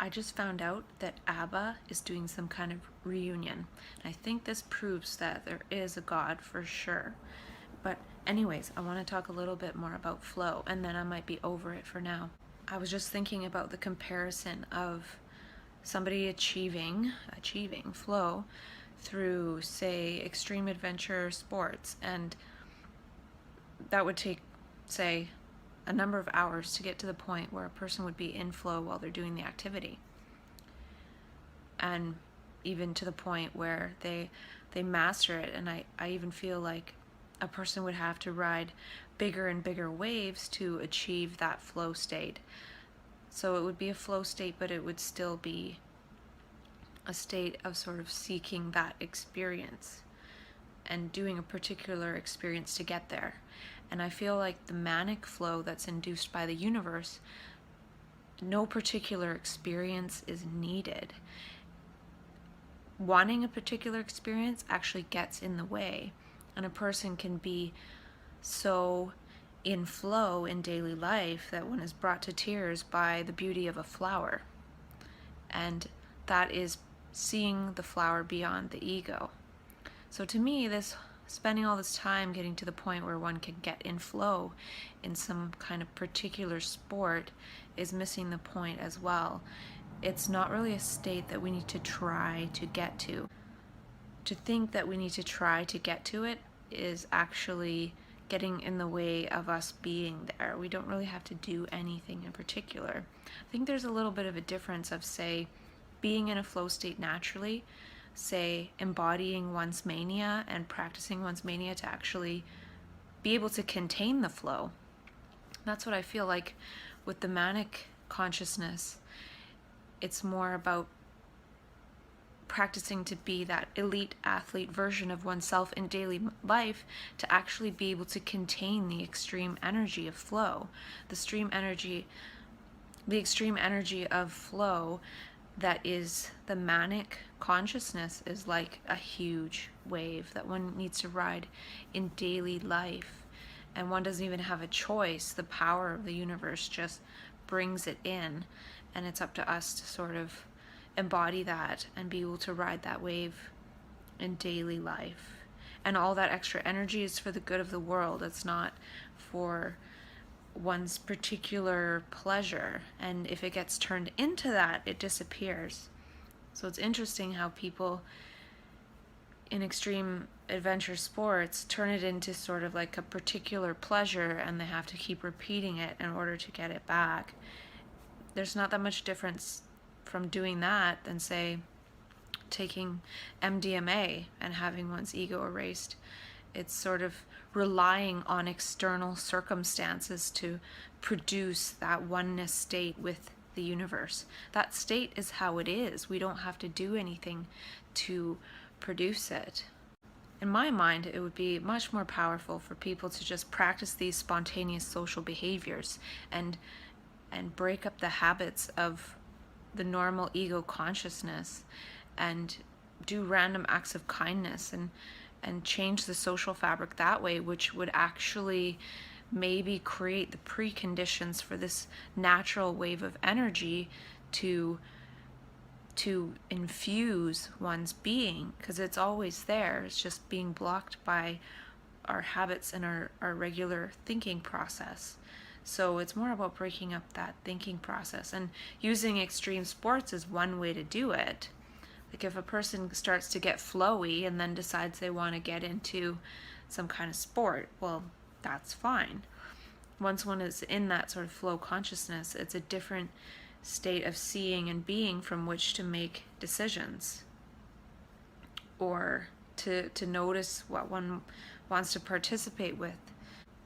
I just found out that Abba is doing some kind of reunion. I think this proves that there is a God for sure. But anyways, I want to talk a little bit more about flow, and then I might be over it for now. I was just thinking about the comparison of somebody achieving flow through, say, extreme adventure sports, and that would take, say, a number of hours to get to the point where a person would be in flow while they're doing the activity, and even to the point where they master it. And I even feel like a person would have to ride bigger and bigger waves to achieve that flow state. So it would be a flow state, but it would still be a state of sort of seeking that experience and doing a particular experience to get there. And I feel like the manic flow that's induced by the universe, no particular experience is needed. Wanting a particular experience actually gets in the way, and a person can be so in flow in daily life that one is brought to tears by the beauty of a flower. And that is seeing the flower beyond the ego. So to me, this spending all this time getting to the point where one can get in flow in some kind of particular sport is missing the point as well. It's not really a state that we need to try to get to. To think that we need to try to get to it is actually getting in the way of us being there. We don't really have to do anything in particular. I think there's a little bit of a difference of, say, being in a flow state naturally, say embodying one's mania and practicing one's mania to actually be able to contain the flow. That's what I feel like with the manic consciousness. It's more about practicing to be that elite athlete version of oneself in daily life, to actually be able to contain the extreme energy of flow. The extreme energy of flow that is the manic consciousness is like a huge wave that one needs to ride in daily life, and one doesn't even have a choice. The power of the universe just brings it in, and it's up to us to sort of embody that and be able to ride that wave in daily life. And all that extra energy is for the good of the world. It's not for one's particular pleasure, and if it gets turned into that, it disappears. So it's interesting how people in extreme adventure sports turn it into sort of like a particular pleasure, and they have to keep repeating it in order to get it back. There's not that much difference from doing that than, say, taking MDMA and having one's ego erased. It's sort of relying on external circumstances to produce that oneness state with the universe. That state is how it is. We don't have to do anything to produce it. In my mind, it would be much more powerful for people to just practice these spontaneous social behaviors and break up the habits of the normal ego consciousness, and do random acts of kindness and change the social fabric that way, which would actually maybe create the preconditions for this natural wave of energy to infuse one's being, because it's always there. It's just being blocked by our habits and our regular thinking process. So it's more about breaking up that thinking process, and using extreme sports is one way to do it. Like if a person starts to get flowy and then decides they want to get into some kind of sport, well, that's fine. Once one is in that sort of flow consciousness, it's a different state of seeing and being from which to make decisions, or to notice what one wants to participate with.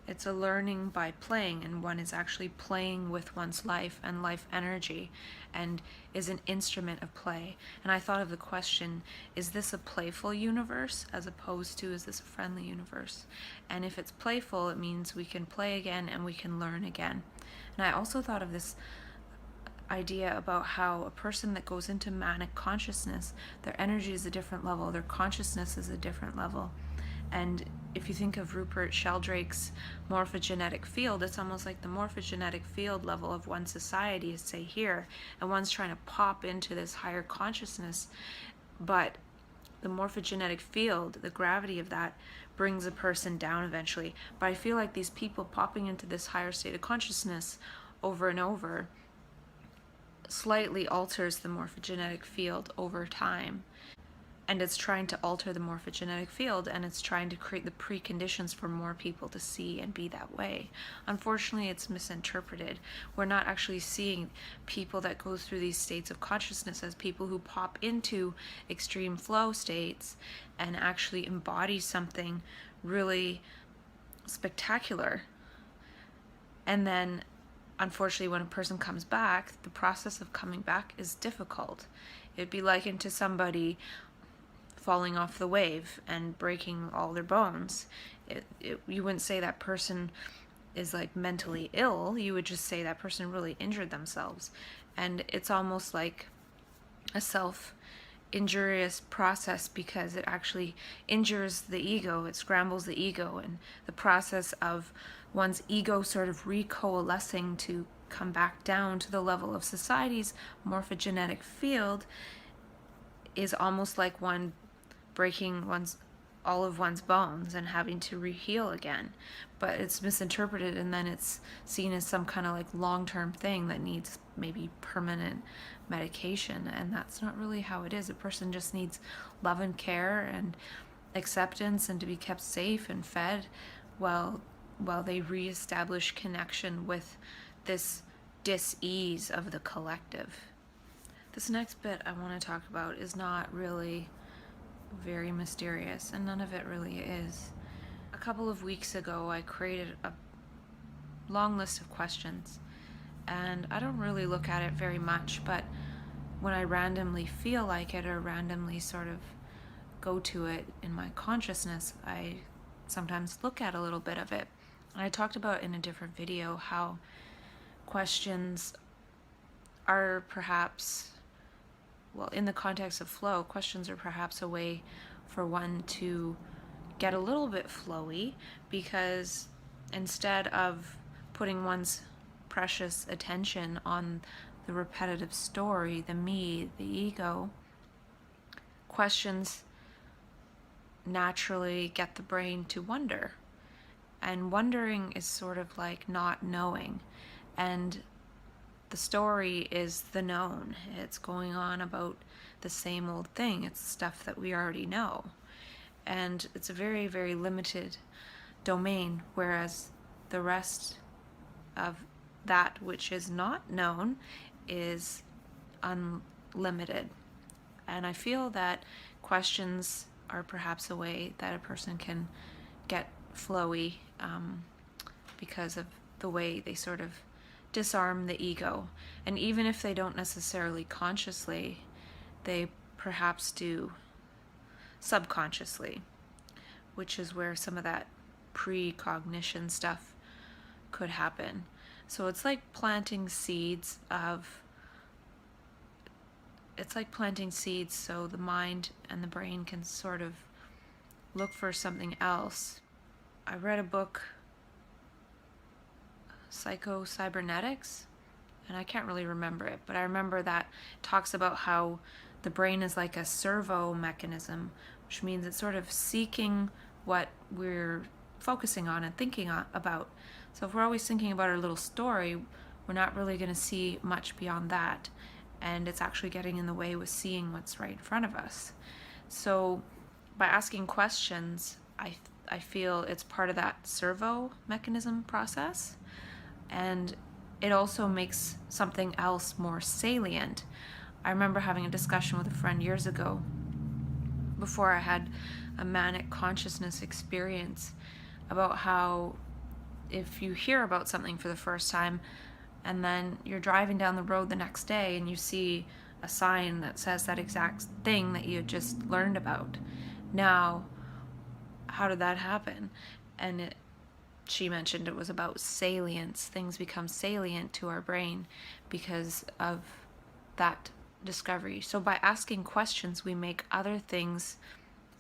It's a learning by playing, and one is actually playing with one's life and life energy, and is an instrument of play. And I thought of the question, is this a playful universe as opposed to, is this a friendly universe? And if it's playful, it means we can play again and we can learn again. And I also thought of this idea about how a person that goes into manic consciousness, their energy is a different level, their consciousness is a different level. And if you think of Rupert Sheldrake's morphogenetic field, it's almost like the morphogenetic field level of one society is, say, here, and one's trying to pop into this higher consciousness, but the morphogenetic field, the gravity of that, brings a person down eventually. But I feel like these people popping into this higher state of consciousness over and over slightly alters the morphogenetic field over time. And it's trying to alter the morphogenetic field, and it's trying to create the preconditions for more people to see and be that way. Unfortunately, it's misinterpreted. We're not actually seeing people that go through these states of consciousness as people who pop into extreme flow states and actually embody something really spectacular. And then, unfortunately, when a person comes back, the process of coming back is difficult. It'd be likened to somebody falling off the wave and breaking all their bones. You wouldn't say that person is like mentally ill. You would just say that person really injured themselves. And it's almost like a self-injurious process, because it actually injures the ego. It scrambles the ego, and the process of one's ego sort of recoalescing to come back down to the level of society's morphogenetic field is almost like one breaking all of one's bones and having to re-heal again. But it's misinterpreted, and then it's seen as some kind of like long-term thing that needs maybe permanent medication, and that's not really how it is. A person just needs love and care and acceptance, and to be kept safe and fed while they reestablish connection with this dis-ease of the collective. This next bit I want to talk about is not really very mysterious, and none of it really is. A couple of weeks ago, I created a long list of questions, and I don't really look at it very much, but when I randomly feel like it, or randomly sort of go to it in my consciousness, I sometimes look at a little bit of it. And I talked about in a different video how questions are perhaps, well, in the context of flow, questions are perhaps a way for one to get a little bit flowy, because instead of putting one's precious attention on the repetitive story, the me, the ego, questions naturally get the brain to wonder. And wondering is sort of like not knowing. And the story is the known. It's going on about the same old thing. It's stuff that we already know. And it's a very, very limited domain, whereas the rest of that which is not known is unlimited. And I feel that questions are perhaps a way that a person can get flowy, because of the way they sort of disarm the ego. And even if they don't necessarily consciously, they perhaps do subconsciously, which is where some of that precognition stuff could happen. So it's like planting seeds so the mind and the brain can sort of look for something else. I read a book, Psycho-Cybernetics, and I can't really remember it, but I remember that it talks about how the brain is like a servo mechanism, which means it's sort of seeking what we're focusing on and thinking about. So if we're always thinking about our little story, we're not really going to see much beyond that, and it's actually getting in the way with seeing what's right in front of us. So by asking questions, I feel it's part of that servo mechanism process, and it also makes something else more salient. I remember having a discussion with a friend years ago, before I had a manic consciousness experience, about how if you hear about something for the first time and then you're driving down the road the next day and you see a sign that says that exact thing that you had just learned about, now how did that happen? And she mentioned it was about salience. Things become salient to our brain because of that discovery. So by asking questions, we make other things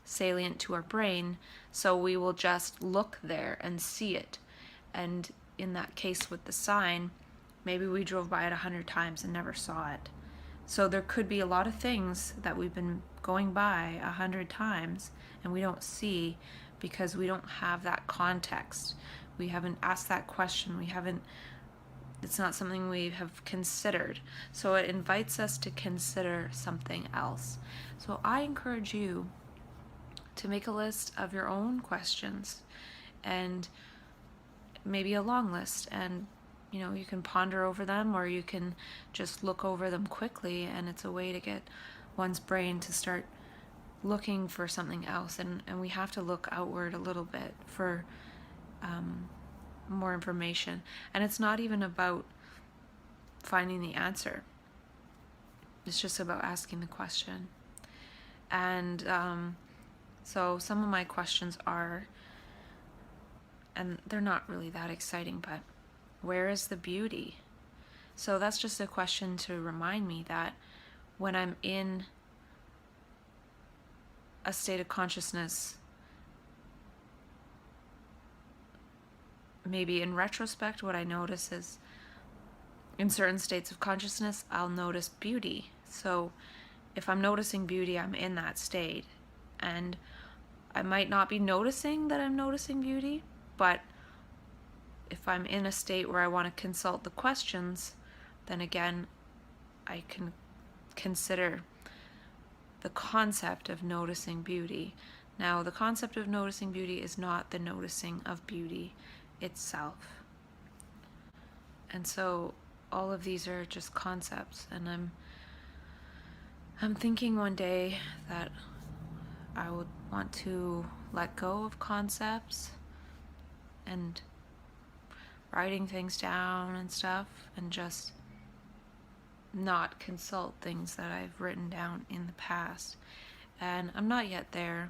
salient to our brain, so we will just look there and see it. And in that case with the sign, maybe we drove by it 100 times and never saw it. So there could be a lot of things that we've been going by 100 times and we don't see because we don't have that context. We haven't asked that question. It's not something we have considered. So it invites us to consider something else. So I encourage you to make a list of your own questions, and maybe a long list, and you can ponder over them, or you can just look over them quickly, and it's a way to get one's brain to start looking for something else. And we have to look outward a little bit for more information. And it's not even about finding the answer. It's just about asking the question. And so some of my questions are, and they're not really that exciting, but where is the beauty? So that's just a question to remind me that when I'm in a state of consciousness, maybe in retrospect, what I notice is in certain states of consciousness, I'll notice beauty. So if I'm noticing beauty, I'm in that state. And I might not be noticing that I'm noticing beauty, but if I'm in a state where I want to consult the questions, then again, I can consider the concept of noticing beauty. Now, the concept of noticing beauty is not the noticing of beauty itself. And so all of these are just concepts, and I'm thinking one day that I would want to let go of concepts and writing things down and stuff, and just not consult things that I've written down in the past. And I'm not yet there,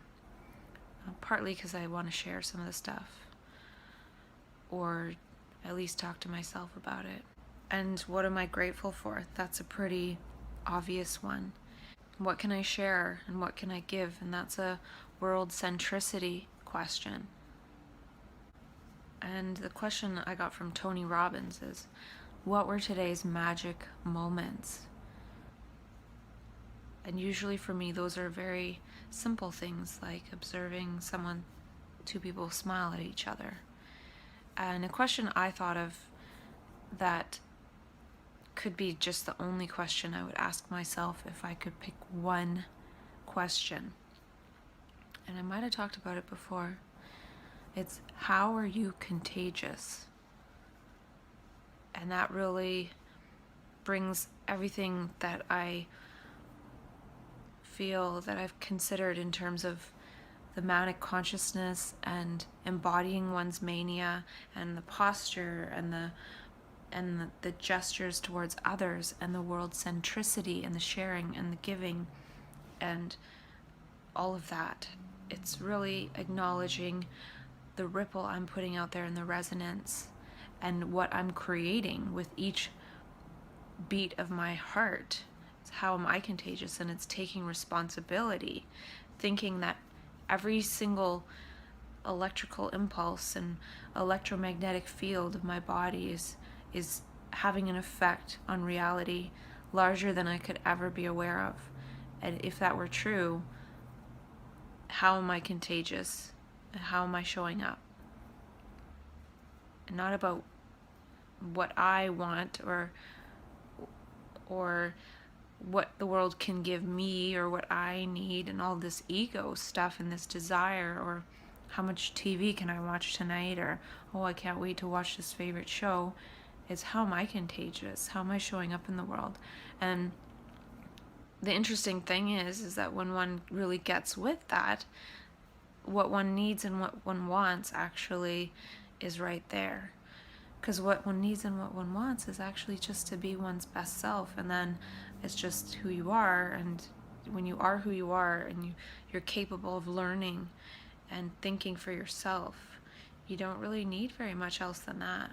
partly because I want to share some of the stuff, or at least talk to myself about it. And what am I grateful for? That's a pretty obvious one. What can I share and what can I give? And that's a world centricity question. And the question I got from Tony Robbins is, what were today's magic moments? And usually for me, those are very simple things, like observing two people smile at each other. And a question I thought of that could be just the only question I would ask myself if I could pick one question. And I might have talked about it before. It's, how are you contagious? And that really brings everything that I feel that I've considered in terms of the manic consciousness and embodying one's mania, and the posture and the gestures towards others, and the world centricity and the sharing and the giving and all of that. It's really acknowledging the ripple I'm putting out there and the resonance and what I'm creating with each beat of my heart. It's how am I contagious? And it's taking responsibility, thinking that every single electrical impulse and electromagnetic field of my body is having an effect on reality larger than I could ever be aware of. And if that were true, how am I contagious? How am I showing up? And not about what I want or what the world can give me or what I need, and all this ego stuff and this desire, or how much TV can I watch tonight, or oh, I can't wait to watch this favorite show. It's how am I contagious? How am I showing up in the world? And the interesting thing is that when one really gets with that, what one needs and what one wants actually is right there. Because what one needs and what one wants is actually just to be one's best self, and then it's just who you are. And when you are who you are and you're capable of learning and thinking for yourself, you don't really need very much else than that.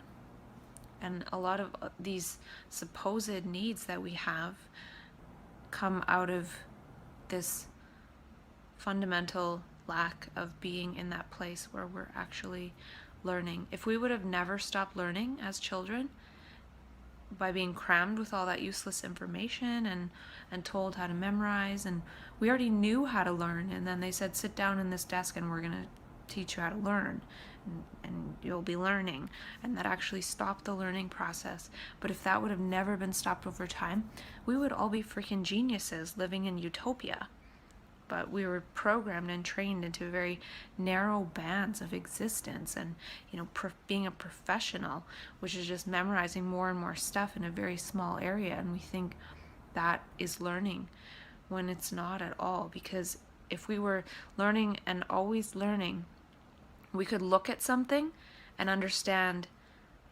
And a lot of these supposed needs that we have come out of this fundamental lack of being in that place where we're actually learning. If we would have never stopped learning as children by being crammed with all that useless information and told how to memorize, and we already knew how to learn, and then they said, sit down in this desk and we're going to teach you how to learn, and you'll be learning, and that actually stopped the learning process. But if that would have never been stopped over time, we would all be freaking geniuses living in utopia. But we were programmed and trained into very narrow bands of existence, and being a professional, which is just memorizing more and more stuff in a very small area, and we think that is learning when it's not at all. Because if we were learning and always learning, we could look at something and understand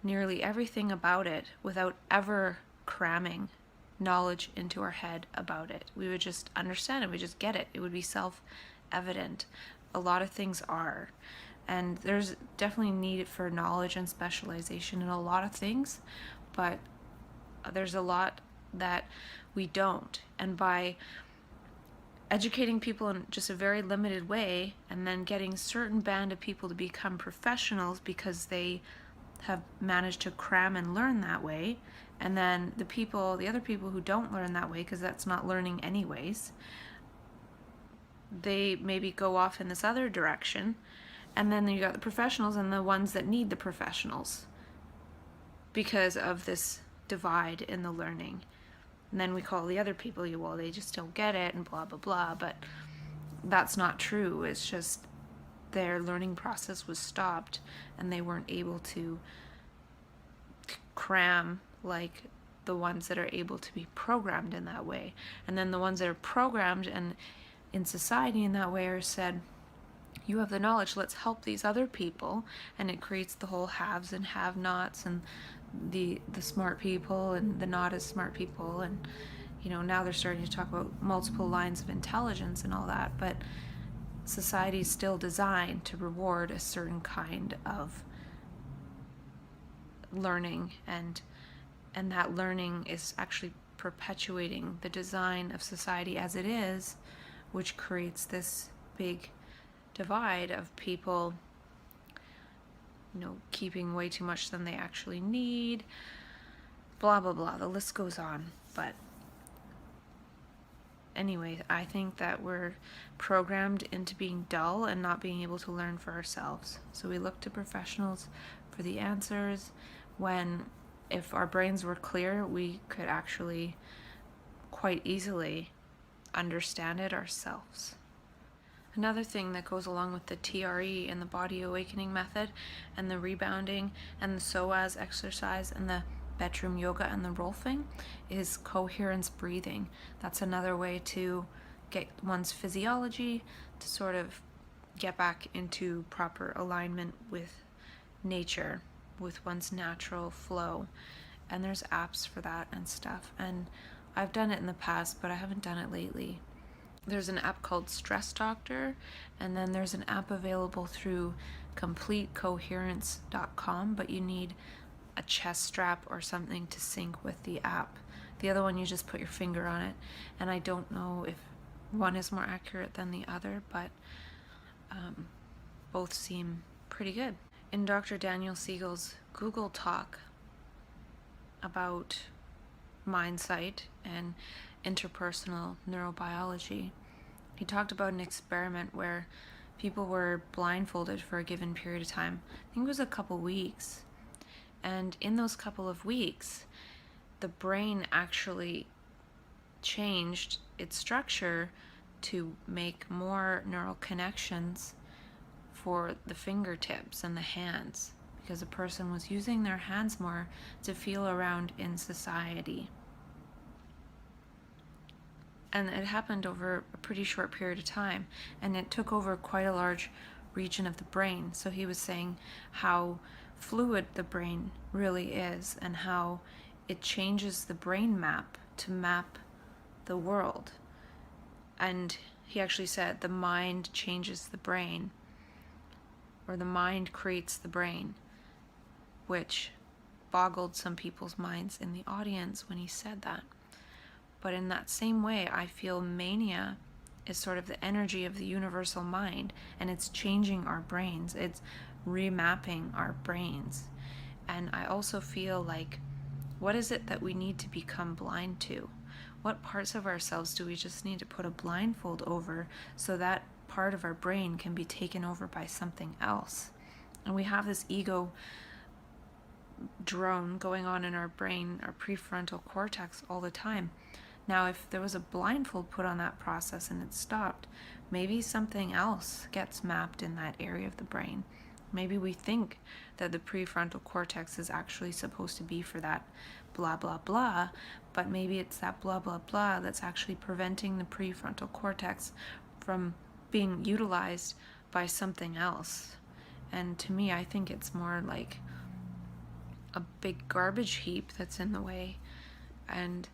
nearly everything about it without ever cramming knowledge into our head about it. We would just understand it, we just get it. It would be self-evident. A lot of things are. And there's definitely need for knowledge and specialization in a lot of things, but there's a lot that we don't. And by educating people in just a very limited way, and then getting certain band of people to become professionals because they have managed to cram and learn that way, and then the other people who don't learn that way, because that's not learning anyways, they maybe go off in this other direction, and then you got the professionals and the ones that need the professionals because of this divide in the learning. And then we call the other people, well, they just don't get it and blah, blah, blah. But that's not true. It's just their learning process was stopped and they weren't able to cram like the ones that are able to be programmed in that way. And then the ones that are programmed and in society in that way are said, you have the knowledge, let's help these other people. And it creates the whole haves and have-nots, and the smart people and the not as smart people, and now they're starting to talk about multiple lines of intelligence and all that. But society is still designed to reward a certain kind of learning, and that learning is actually perpetuating the design of society as it is, which creates this big divide of people keeping way too much than they actually need, blah, blah, blah. The list goes on. But anyway, I think that we're programmed into being dull and not being able to learn for ourselves. So we look to professionals for the answers, when if our brains were clear, we could actually quite easily understand it ourselves. Another thing that goes along with the TRE and the body awakening method and the rebounding and the psoas exercise and the bedroom yoga and the rolfing is coherence breathing. That's another way to get one's physiology to sort of get back into proper alignment with nature, with one's natural flow. And there's apps for that and stuff. And I've done it in the past, but I haven't done it lately. There's an app called Stress Doctor, and then there's an app available through completecoherence.com, but you need a chest strap or something to sync with the app. The other one, you just put your finger on it, and I don't know if one is more accurate than the other, but both seem pretty good. In Dr. Daniel Siegel's Google Talk about mindsight and interpersonal neurobiology, he talked about an experiment where people were blindfolded for a given period of time. I think it was a couple weeks. And in those couple of weeks, the brain actually changed its structure to make more neural connections for the fingertips and the hands, because the person was using their hands more to feel around in society. And it happened over a pretty short period of time, and it took over quite a large region of the brain. So he was saying how fluid the brain really is, and how it changes the brain map to map the world. And he actually said the mind changes the brain, or the mind creates the brain, which boggled some people's minds in the audience when he said that. But in that same way, I feel mania is sort of the energy of the universal mind, and it's changing our brains. It's remapping our brains. And I also feel like, what is it that we need to become blind to? What parts of ourselves do we just need to put a blindfold over so that part of our brain can be taken over by something else? And we have this ego drone going on in our brain, our prefrontal cortex, all the time. Now, if there was a blindfold put on that process and it stopped, maybe something else gets mapped in that area of the brain. Maybe we think that the prefrontal cortex is actually supposed to be for that blah, blah, blah, but maybe it's that blah, blah, blah that's actually preventing the prefrontal cortex from being utilized by something else. And to me, I think it's more like a big garbage heap that's in the way. And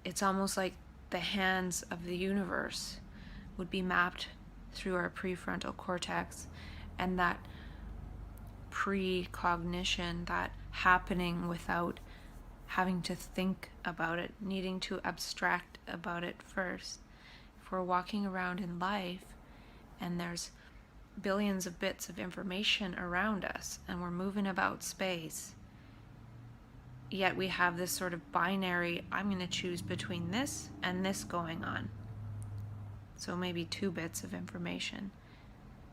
it's almost like the hands of the universe would be mapped through our prefrontal cortex, and that precognition, that happening without having to think about it, needing to abstract about it first. If we're walking around in life and there's billions of bits of information around us and we're moving about space, yet we have this sort of binary, I'm going to choose between this and this going on. So maybe 2 bits of information.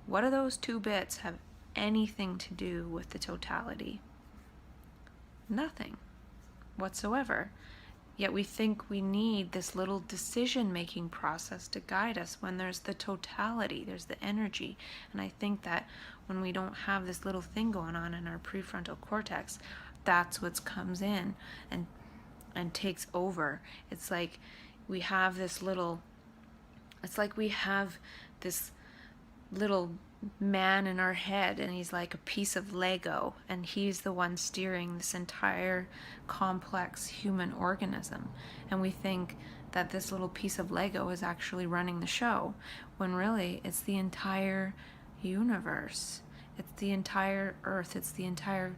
What do those 2 bits have anything to do with the totality? Nothing whatsoever. Yet we think we need this little decision-making process to guide us when there's the totality, there's the energy. And I think that when we don't have this little thing going on in our prefrontal cortex, that's what comes in and takes over. It's like we have this little man in our head, and he's like a piece of Lego, and he's the one steering this entire complex human organism. And we think that this little piece of Lego is actually running the show, when really it's the entire universe. It's the entire earth. It's the entire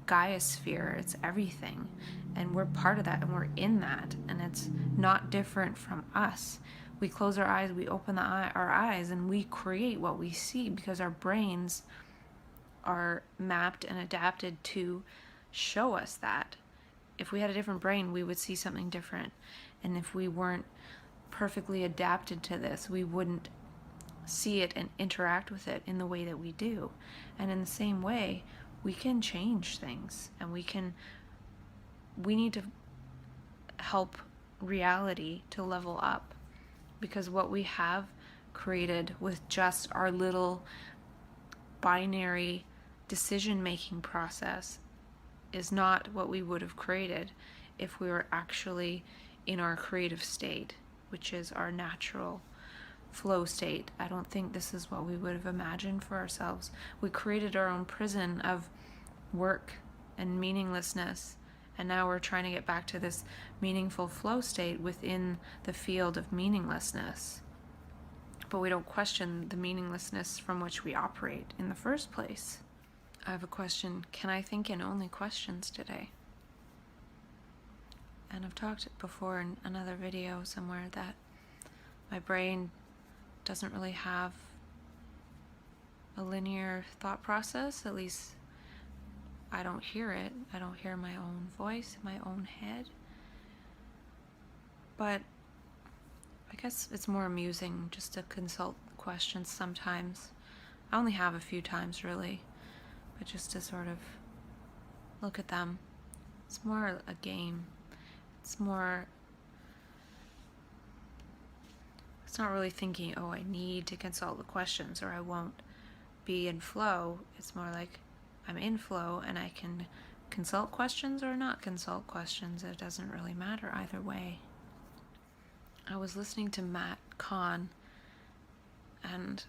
Gaia sphere. It's everything. And we're part of that, and we're in that. And it's not different from us. We close our eyes, we open our eyes, and we create what we see, because our brains are mapped and adapted to show us that. If we had a different brain, we would see something different. And if we weren't perfectly adapted to this, we wouldn't see it and interact with it in the way that we do. And in the same way, we can change things, and we need to help reality to level up, because what we have created with just our little binary decision-making process is not what we would have created if we were actually in our creative state, which is our natural flow state. I don't think this is what we would have imagined for ourselves. We created our own prison of work and meaninglessness, and now we're trying to get back to this meaningful flow state within the field of meaninglessness. But we don't question the meaninglessness from which we operate in the first place. I have a question. Can I think in only questions today? And I've talked before in another video somewhere that my brain doesn't really have a linear thought process. At least I don't hear it. I don't hear my own voice, my own head. But I guess it's more amusing just to consult questions sometimes. I only have a few times really, but just to sort of look at them. It's more a game. It's not really thinking, oh, I need to consult the questions or I won't be in flow. It's more like I'm in flow and I can consult questions or not consult questions. It doesn't really matter either way. I was listening to Matt Kahn, and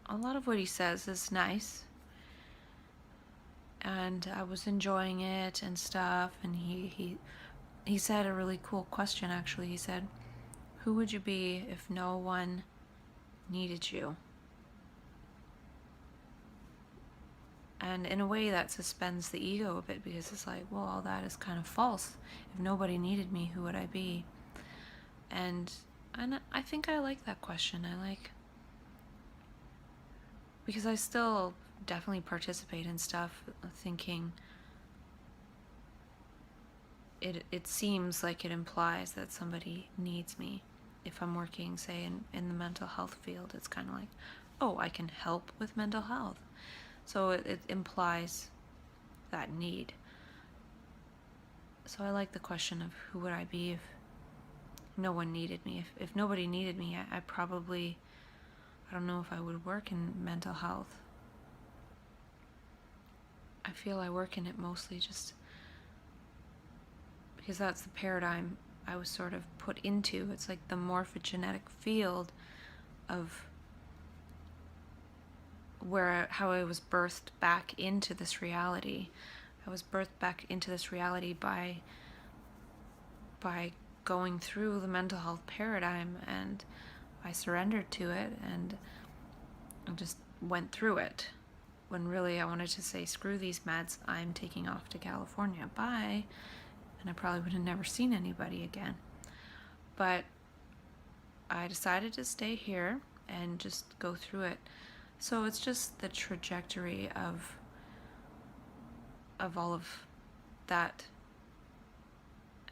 a lot of what he says is nice, and I was enjoying it and stuff, and he said a really cool question actually. He said, who would you be if no one needed you? And in a way that suspends the ego a bit, because it's like, well, all that is kind of false. If nobody needed me, who would I be? And I think I like that question. Because I still definitely participate in stuff thinking it seems like it implies that somebody needs me. If I'm working, say, in the mental health field, it's kind of like, oh, I can help with mental health. So it implies that need. So I like the question of who would I be if no one needed me. If nobody needed me, I probably, I don't know if I would work in mental health. I feel I work in it mostly just because that's the paradigm I was sort of put into. It's like the morphogenetic field of how I was birthed back into this reality. I was birthed back into this reality by going through the mental health paradigm, and I surrendered to it and I just went through it. When really I wanted to say, screw these meds, I'm taking off to California, bye. And I probably would have never seen anybody again. But I decided to stay here and just go through it. So it's just the trajectory of all of that.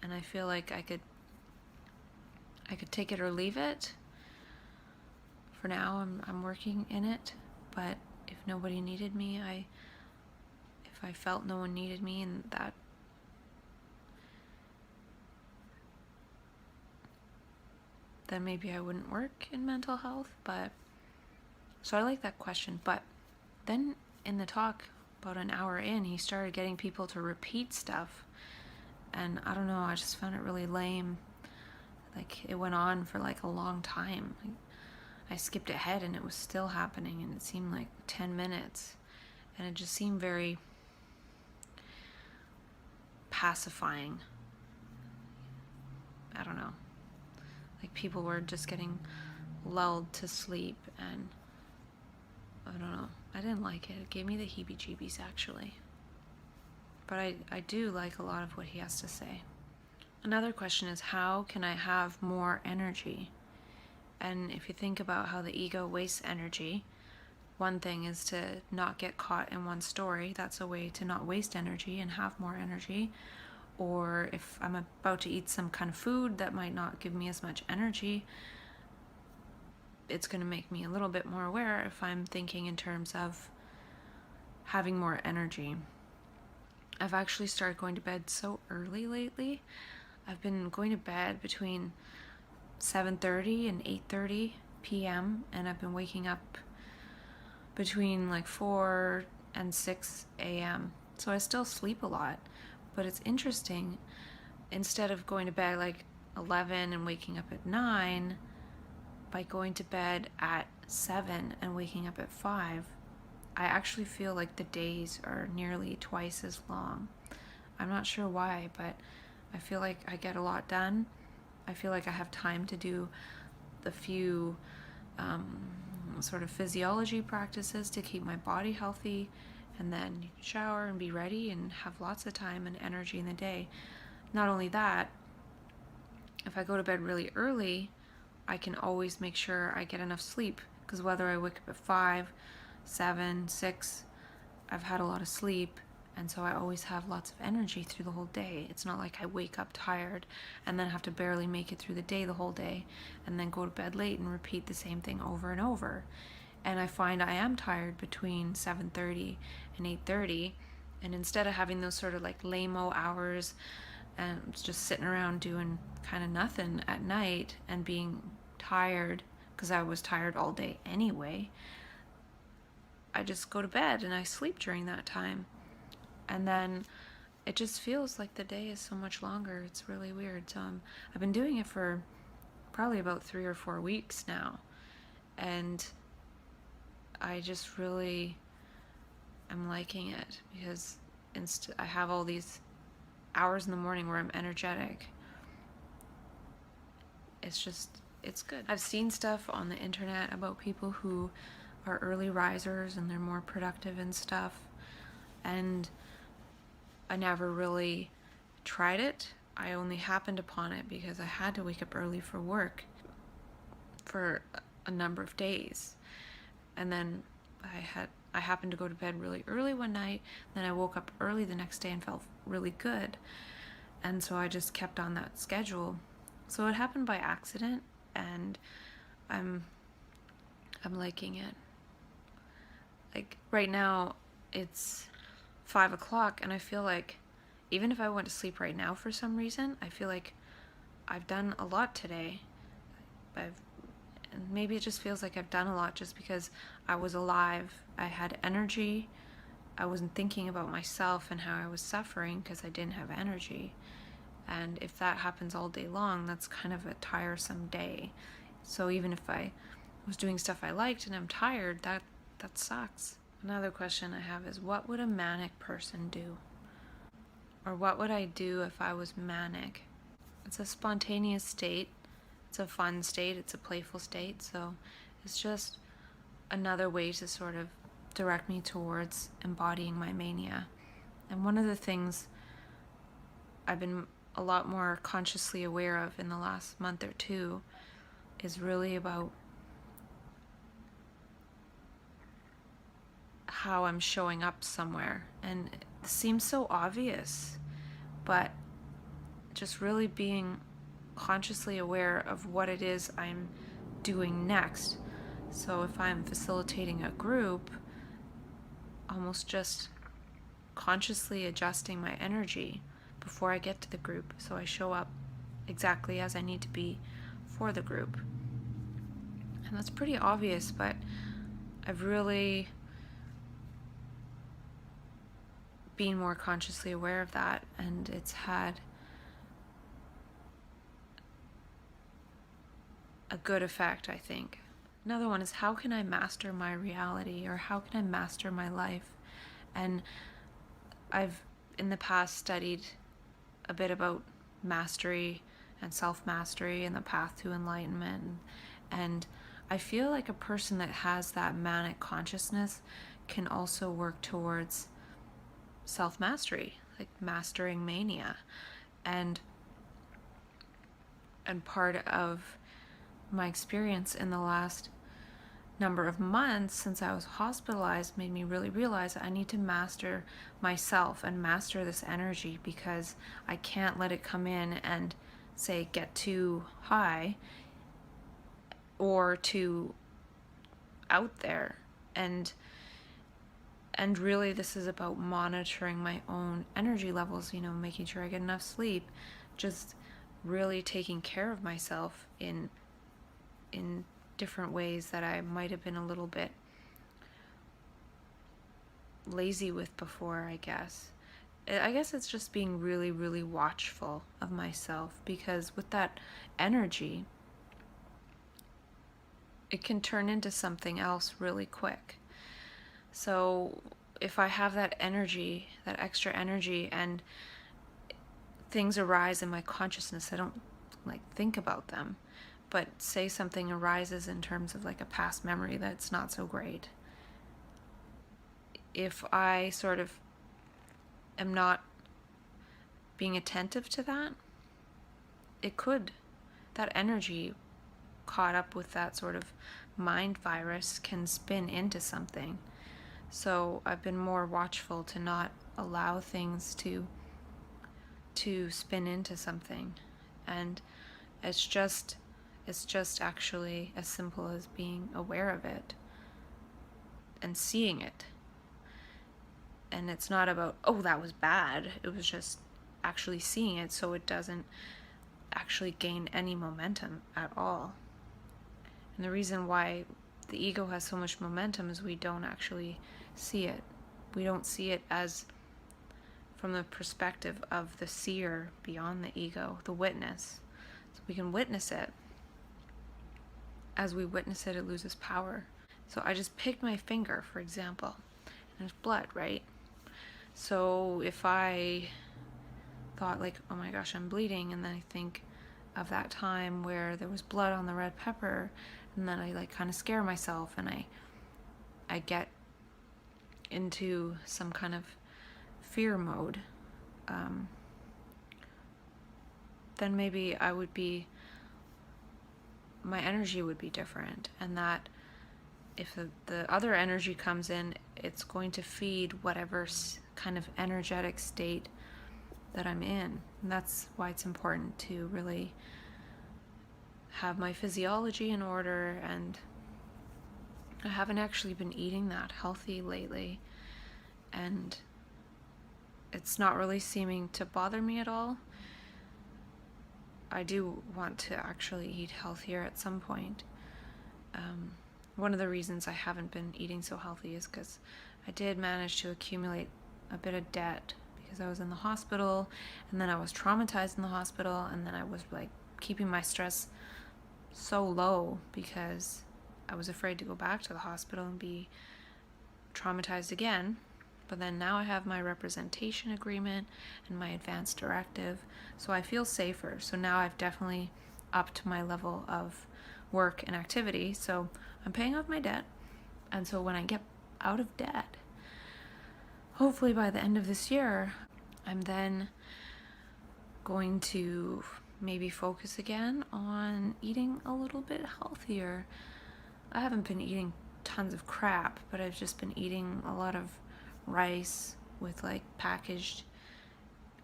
And I feel like I could take it or leave it. For now, I'm working in it, but if nobody needed me, if I felt no one needed me, and that then maybe I wouldn't work in mental health. But so I like that question. But then in the talk, about an hour in, he started getting people to repeat stuff, and I don't know, I just found it really lame. Like, it went on for like a long time. I skipped ahead and it was still happening, and it seemed like 10 minutes, and it just seemed very pacifying. I don't know, like people were just getting lulled to sleep, and I don't know, I didn't like it. It gave me the heebie-jeebies, actually. But I do like a lot of what he has to say. Another question is, how can I have more energy? And if you think about how the ego wastes energy, one thing is to not get caught in one story. That's a way to not waste energy and have more energy. Or if I'm about to eat some kind of food that might not give me as much energy, it's going to make me a little bit more aware if I'm thinking in terms of having more energy. I've actually started going to bed so early lately. I've been going to bed between 7:30 and 8:30 p.m. and I've been waking up between like 4 and 6 a.m. So I still sleep a lot, but it's interesting. Instead of going to bed like 11 and waking up at 9, by going to bed at 7 and waking up at 5, I actually feel like the days are nearly twice as long. I'm not sure why, but I feel like I get a lot done. I feel like I have time to do the few sort of physiology practices to keep my body healthy, and then shower and be ready and have lots of time and energy in the day. Not only that, if I go to bed really early, I can always make sure I get enough sleep, because whether I wake up at 5, 7, 6, I've had a lot of sleep, and so I always have lots of energy through the whole day. It's not like I wake up tired and then have to barely make it through the day the whole day, and then go to bed late and repeat the same thing over and over. And I find I am tired between 7:30 and 8:30, and instead of having those sort of like lame-o hours and just sitting around doing kind of nothing at night and being tired, because I was tired all day anyway, I just go to bed and I sleep during that time. And then it just feels like the day is so much longer. It's really weird. So I've been doing it for probably about 3 or 4 weeks now. And I just really am liking it, because I have all these hours in the morning where I'm energetic. It's good. I've seen stuff on the internet about people who are early risers and they're more productive and stuff. and I never really tried it. I only happened upon it because I had to wake up early for work for a number of days. And then I happened to go to bed really early one night, then I woke up early the next day and felt really good. And so I just kept on that schedule. So it happened by accident, and I'm liking it. Like right now it's 5 o'clock, and I feel like even if I went to sleep right now for some reason, I feel like I've done a lot today. And maybe it just feels like I've done a lot just because I was alive. I had energy. I wasn't thinking about myself and how I was suffering because I didn't have energy. And if that happens all day long, that's kind of a tiresome day. So even if I was doing stuff I liked and I'm tired, that sucks. Another question I have is, what would a manic person do? Or what would I do if I was manic? It's a spontaneous state. It's a fun state. It's a playful state. So it's just another way to sort of direct me towards embodying my mania. And one of the things I've been a lot more consciously aware of in the last month or two is really about how I'm showing up somewhere. And it seems so obvious, but just really being consciously aware of what it is I'm doing next. So if I'm facilitating a group, almost just consciously adjusting my energy before I get to the group, so I show up exactly as I need to be for the group. And that's pretty obvious, but I've really been more consciously aware of that, and it's had a good effect, I think. Another one is, how can I master my reality, or how can I master my life? And I've in the past studied a bit about mastery and self-mastery and the path to enlightenment, and I feel like a person that has that manic consciousness can also work towards self-mastery, like mastering mania. And part of my experience in the last number of months since I was hospitalized made me really realize that I need to master myself and master this energy, because I can't let it come in and say get too high or too out there. And really this is about monitoring my own energy levels, making sure I get enough sleep, just really taking care of myself in different ways that I might have been a little bit lazy with before, I guess. I guess it's just being really, really watchful of myself, because with that energy, it can turn into something else really quick. So if I have that energy, that extra energy, and things arise in my consciousness, I don't think about them, but say something arises in terms of a past memory that's not so great. If I sort of am not being attentive to that, that energy caught up with that sort of mind virus can spin into something. So I've been more watchful to not allow things to spin into something. And it's just actually as simple as being aware of it and seeing it. And it's not about, oh, that was bad. It was just actually seeing it so it doesn't actually gain any momentum at all. And the reason why the ego has so much momentum is we don't actually see it. We don't see it as from the perspective of the seer beyond the ego, the witness. So we can witness it. As we witness it, it loses power. So I just picked my finger, for example, and there's blood, right? So if I thought oh my gosh, I'm bleeding, and then I think of that time where there was blood on the red pepper, and then I kind of scare myself, and I get into some kind of fear mode, then maybe my energy would be different, and that if the other energy comes in, it's going to feed whatever kind of energetic state that I'm in. And that's why it's important to really have my physiology in order, and I haven't actually been eating that healthy lately, and it's not really seeming to bother me at all. I do want to actually eat healthier at some point. One of the reasons I haven't been eating so healthy is because I did manage to accumulate a bit of debt because I was in the hospital, and then I was traumatized in the hospital, and then I was like keeping my stress so low because I was afraid to go back to the hospital and be traumatized again. But then now I have my representation agreement and my advance directive, so I feel safer. So now I've definitely upped my level of work and activity, so I'm paying off my debt. And so when I get out of debt, hopefully by the end of this year, I'm then going to maybe focus again on eating a little bit healthier. I haven't been eating tons of crap, but I've just been eating a lot of rice with like packaged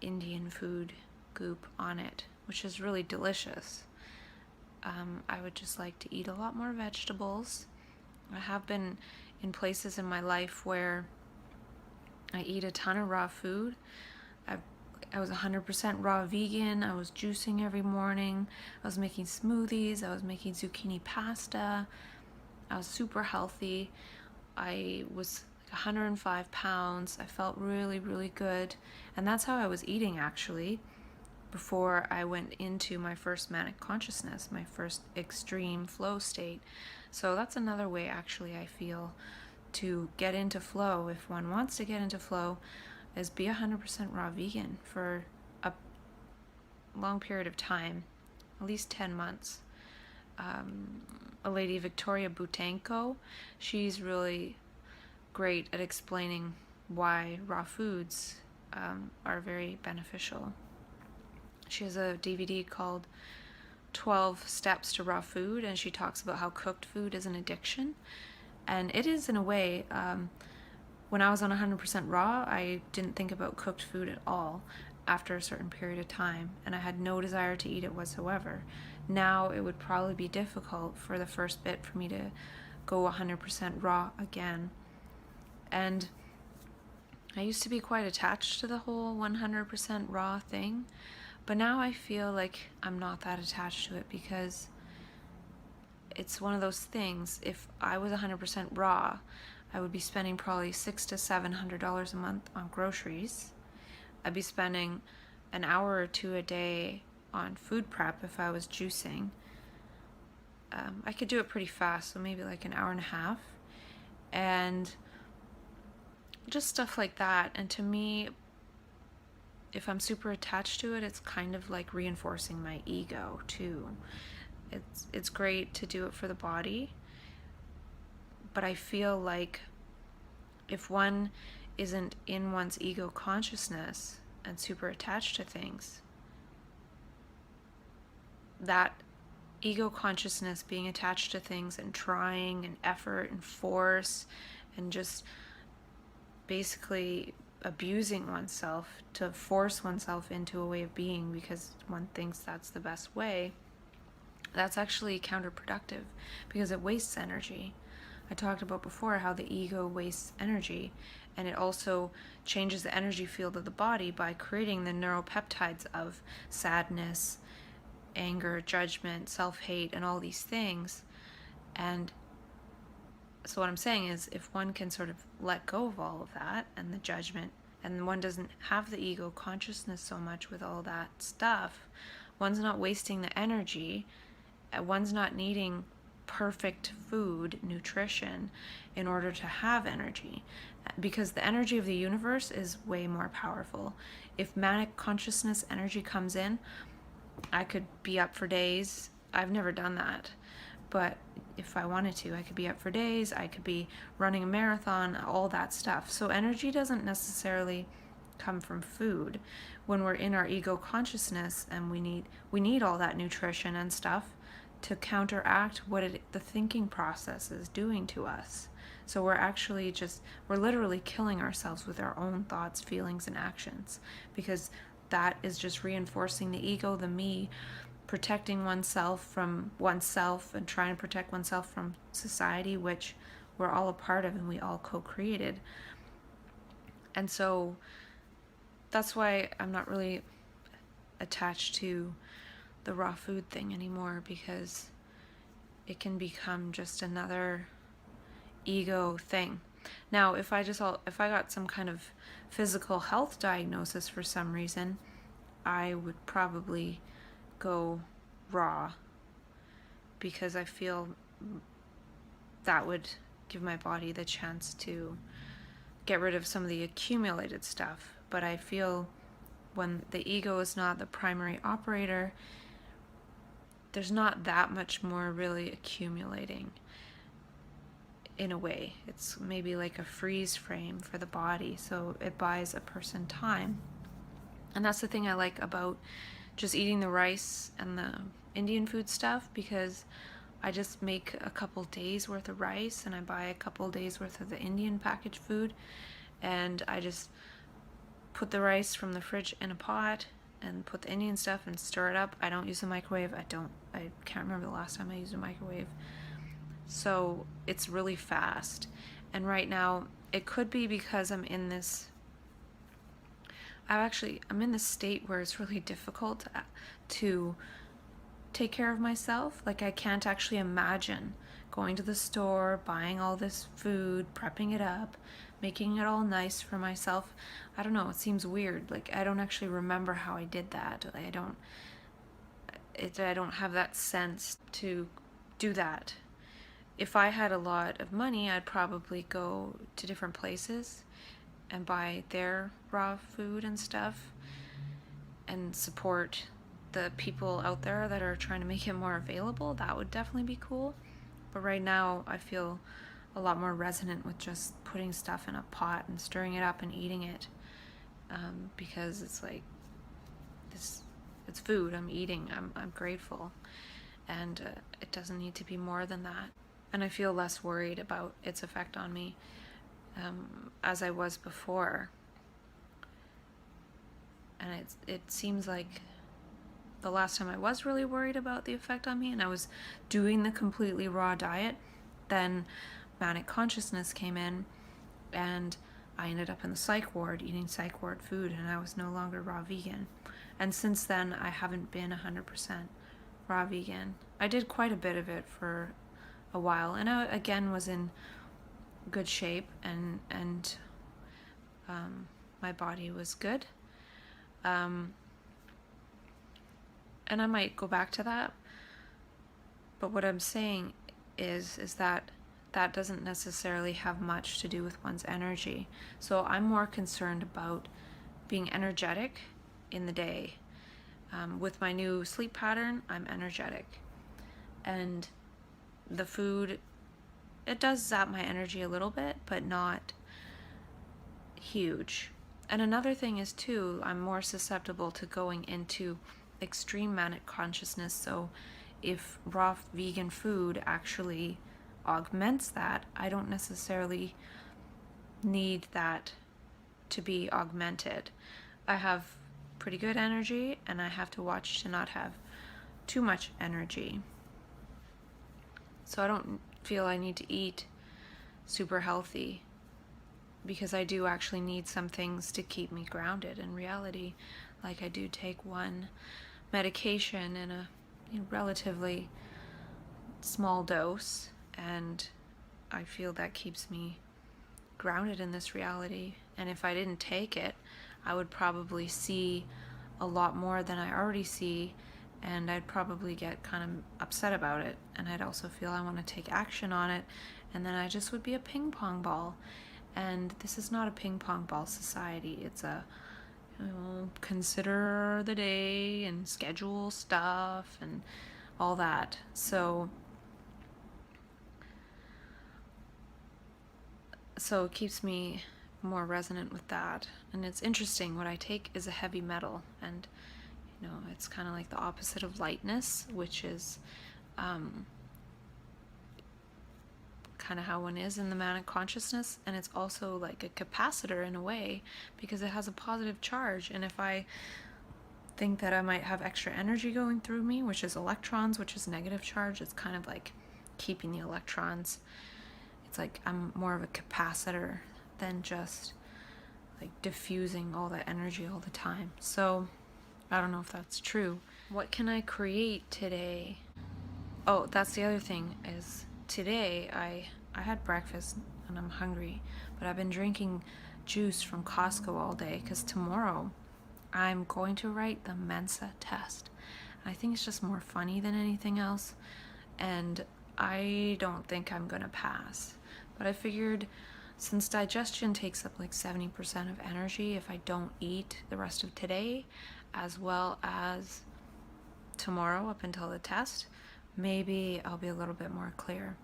Indian food goop on it, which is really delicious. I would just like to eat a lot more vegetables. I have been in places in my life where I eat a ton of raw food. I was 100% raw vegan. I was juicing every morning. I was making smoothies. I was making zucchini pasta. I was super healthy. I was 105 pounds. I felt really, really good. And that's how I was eating actually before I went into my first manic consciousness, my first extreme flow state. So that's another way actually I feel to get into flow, if one wants to get into flow, is be 100% raw vegan for a long period of time, at least 10 months. A lady, Victoria Butenko, she's really great at explaining why raw foods are very beneficial. She has a DVD called 12 Steps to Raw Food, and she talks about how cooked food is an addiction. And it is in a way. When I was on 100% raw, I didn't think about cooked food at all after a certain period of time, and I had no desire to eat it whatsoever. Now it would probably be difficult for the first bit for me to go 100% raw again. And I used to be quite attached to the whole 100% raw thing, but now I feel like I'm not that attached to it because it's one of those things. If I was 100% raw, I would be spending probably $600 to $700 a month on groceries. I'd be spending an hour or two a day on food prep if I was juicing. I could do it pretty fast, so maybe like an hour and a half. And just stuff like that. And to me, if I'm super attached to it, it's kind of like reinforcing my ego too. It's great to do it for the body, but I feel like if one isn't in one's ego consciousness and super attached to things, that ego consciousness being attached to things and trying and effort and force and just basically abusing oneself to force oneself into a way of being because one thinks that's the best way, that's actually counterproductive because it wastes energy. I talked about before how the ego wastes energy, and it also changes the energy field of the body by creating the neuropeptides of sadness, anger, judgment, self-hate, and all these things. And so what I'm saying is, if one can sort of let go of all of that and the judgment, and one doesn't have the ego consciousness so much with all that stuff, one's not wasting the energy, one's not needing perfect food, nutrition, in order to have energy. Because the energy of the universe is way more powerful. If manic consciousness energy comes in, I could be up for days. I've never done that. But if I wanted to, I could be up for days. I could be running a marathon, all that stuff. So energy doesn't necessarily come from food. When we're in our ego consciousness and we need all that nutrition and stuff to counteract what the thinking process is doing to us. So we're literally killing ourselves with our own thoughts, feelings, and actions, because that is just reinforcing the ego, the me, protecting oneself from oneself and trying to protect oneself from society, which we're all a part of and we all co-created. And so that's why I'm not really attached to the raw food thing anymore, because it can become just another ego thing. Now, if I got some kind of physical health diagnosis for some reason, I would probably go raw, because I feel that would give my body the chance to get rid of some of the accumulated stuff. But I feel when the ego is not the primary operator, there's not that much more really accumulating. In a way, it's maybe like a freeze frame for the body, so it buys a person time. And that's the thing I like about just eating the rice and the Indian food stuff, because I just make a couple days worth of rice and I buy a couple days worth of the Indian packaged food, and I just put the rice from the fridge in a pot and put the Indian stuff and stir it up. I don't use a microwave. I can't remember the last time I used a microwave. So it's really fast. And right now, it could be because I'm in this state where it's really difficult to take care of myself. Like, I can't actually imagine going to the store, buying all this food, prepping it up, making it all nice for myself. I don't know, it seems weird. Like, I don't actually remember how I did that. I don't have that sense to do that. If I had a lot of money, I'd probably go to different places and buy their raw food and stuff and support the people out there that are trying to make it more available. That would definitely be cool. But right now, I feel a lot more resonant with just putting stuff in a pot and stirring it up and eating it, because it's like it's food I'm eating. I'm grateful, and it doesn't need to be more than that. And I feel less worried about its effect on me as I was before. And it seems like the last time I was really worried about the effect on me and I was doing the completely raw diet, then manic consciousness came in and I ended up in the psych ward eating psych ward food, and I was no longer raw vegan. And since then, I haven't been 100% raw vegan. I did quite a bit of it for a while, and I again was in good shape, and my body was good. And I might go back to that. But what I'm saying is that that doesn't necessarily have much to do with one's energy. So I'm more concerned about being energetic in the day. With my new sleep pattern, I'm energetic. And the food, it does zap my energy a little bit, but not huge. And another thing is too, I'm more susceptible to going into extreme manic consciousness. So if raw vegan food actually augments that, I don't necessarily need that to be augmented. I have pretty good energy, and I have to watch to not have too much energy. So I don't feel I need to eat super healthy, because I do actually need some things to keep me grounded in reality. Like, I do take one medication in a relatively small dose, and I feel that keeps me grounded in this reality. And if I didn't take it, I would probably see a lot more than I already see, and I'd probably get kind of upset about it, and I'd also feel I want to take action on it, and then I just would be a ping pong ball. And this is not a ping pong ball society. It's a consider the day and schedule stuff and all that. So it keeps me more resonant with that. And it's interesting, what I take is a heavy metal, and it's kind of like the opposite of lightness, which is kind of how one is in the manic consciousness. And it's also like a capacitor in a way, because it has a positive charge. And if I think that I might have extra energy going through me, which is electrons, which is negative charge, it's kind of like keeping the electrons. It's like I'm more of a capacitor than just like diffusing all that energy all the time. So I don't know if that's true. What can I create today? Oh, that's the other thing, is today I had breakfast and I'm hungry, but I've been drinking juice from Costco all day, because tomorrow I'm going to write the Mensa test. I think it's just more funny than anything else, and I don't think I'm gonna pass. But I figured, since digestion takes up like 70% of energy if I don't eat the rest of today, as well as tomorrow up until the test, maybe I'll be a little bit more clear.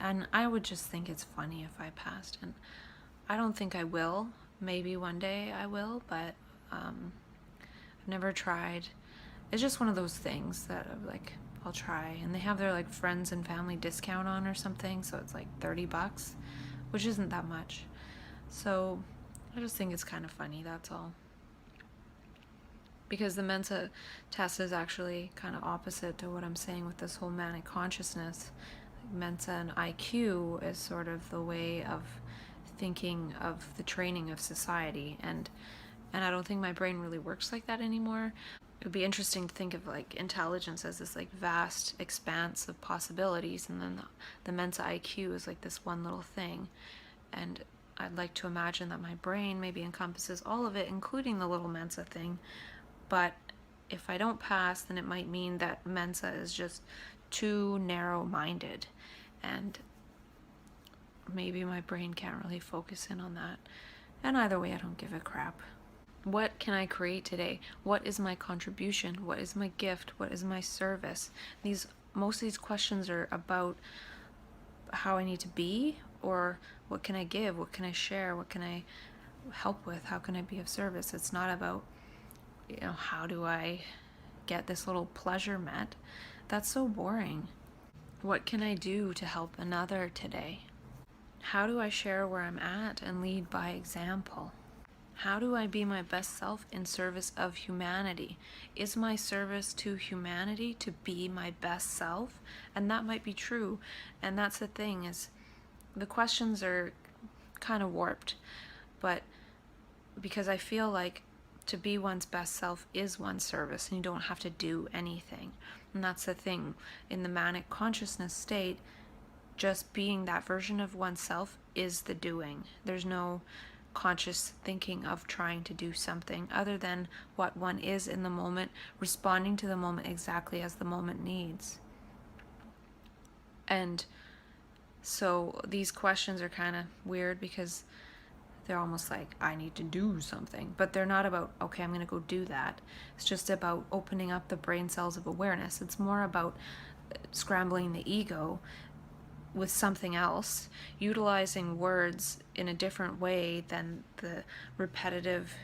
And I would just think it's funny if I passed, and I don't think I will. Maybe one day I will, but I've never tried. It's just one of those things that I'll try, and they have their like friends and family discount on or something, so it's like $30, which isn't that much. So I just think it's kind of funny, that's all. Because the Mensa test is actually kind of opposite to what I'm saying with this whole manic consciousness. Mensa and IQ is sort of the way of thinking of the training of society, and I don't think my brain really works like that anymore. It would be interesting to think of like intelligence as this like vast expanse of possibilities, and then the Mensa IQ is like this one little thing. And I'd like to imagine that my brain maybe encompasses all of it, including the little Mensa thing. But if I don't pass, then it might mean that Mensa is just too narrow-minded, and maybe my brain can't really focus in on that. And either way, I don't give a crap. What can I create today? What is my contribution? What is my gift? What is my service? Most of these questions are about how I need to be, or what can I give? What can I share? What can I help with? How can I be of service? It's not about, how do I get this little pleasure met? That's so boring. What can I do to help another today? How do I share where I'm at and lead by example? How do I be my best self in service of humanity? Is my service to humanity to be my best self? And that might be true. And that's the thing, is the questions are kind of warped. But because I feel like to be one's best self is one's service, and you don't have to do anything. And that's the thing. In the manic consciousness state, just being that version of oneself is the doing. There's no conscious thinking of trying to do something other than what one is in the moment, responding to the moment exactly as the moment needs. And so these questions are kind of weird, because they're almost like, I need to do something. But they're not about, okay, I'm going to go do that. It's just about opening up the brain cells of awareness. It's more about scrambling the ego with something else, utilizing words in a different way than the repetitive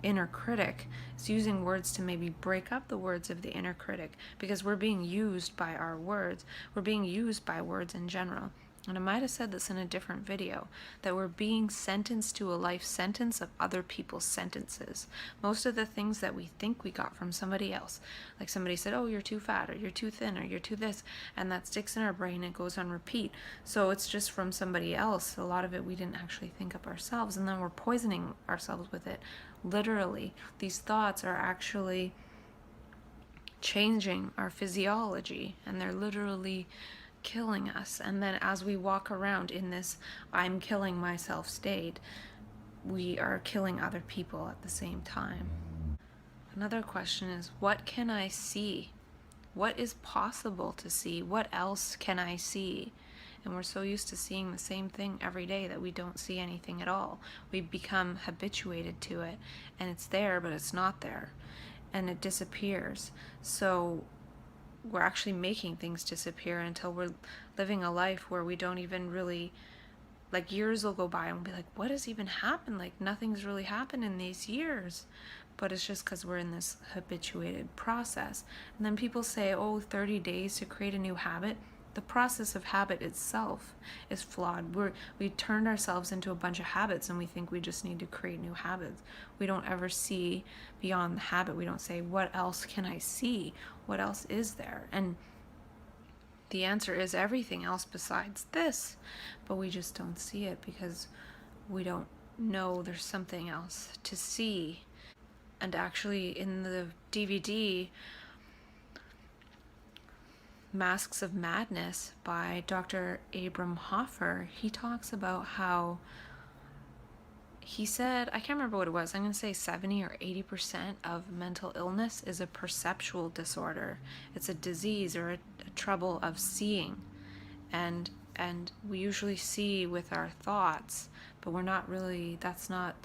inner critic. It's using words to maybe break up the words of the inner critic, because we're being used by our words. We're being used by words in general. And I might have said this in a different video, that we're being sentenced to a life sentence of other people's sentences. Most of the things that we think we got from somebody else, like somebody said, oh, you're too fat, or you're too thin, or you're too this, and that sticks in our brain and goes on repeat. So it's just from somebody else. A lot of it we didn't actually think up ourselves, and then we're poisoning ourselves with it. Literally, these thoughts are actually changing our physiology, and they're literally killing us. And then as we walk around in this I'm killing myself state, we are killing other people at the same time. Another question is, what can I see? What is possible to see? What else can I see? And we're so used to seeing the same thing every day that we don't see anything at all. We become habituated to it, and it's there, but it's not there, and it disappears. So we're actually making things disappear until we're living a life where we don't even really like years will go by and we'll be like, what has even happened? Like nothing's really happened in these years. But it's just because we're in this habituated process. And then people say, oh, 30 days to create a new habit. The process of habit itself is flawed. We turned ourselves into a bunch of habits and we think we just need to create new habits. We don't ever see beyond the habit. We don't say, what else can I see? What else is there? And the answer is everything else besides this. But we just don't see it because we don't know there's something else to see. And actually in the DVD, Masks of Madness by Dr. Abram Hoffer, he talks about how he said, I can't remember what it was, I'm going to say 70 or 80% of mental illness is a perceptual disorder. It's a disease or a trouble of seeing. And we usually see with our thoughts, but we're not really, that's not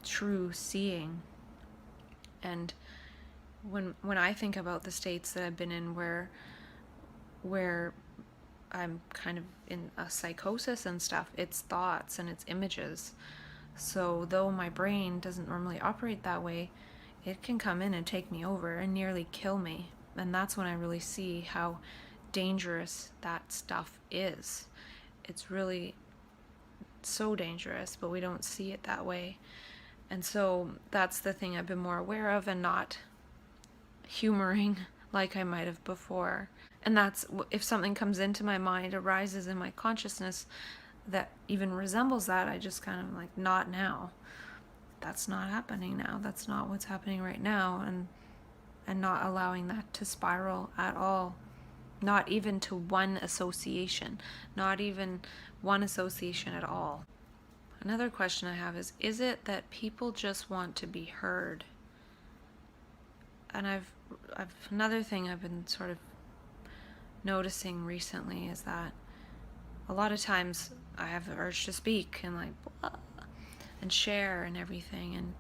true seeing. And when I think about the states that I've been in where I'm kind of in a psychosis and stuff, it's thoughts and it's images. So though my brain doesn't normally operate that way, it can come in and take me over and nearly kill me. And that's when I really see how dangerous that stuff is. It's really so dangerous, but we don't see it that way. And so that's the thing I've been more aware of and not humoring like I might have before. And that's if something comes into my mind, arises in my consciousness that even resembles that, I just kind of like, not now. That's not happening now. That's not what's happening right now. And not allowing that to spiral at all. Not even to one association. Not even one association at all. Another question I have is it that people just want to be heard? And I've another thing I've been sort of noticing recently is that a lot of times I have the urge to speak and like blah, and share and everything, and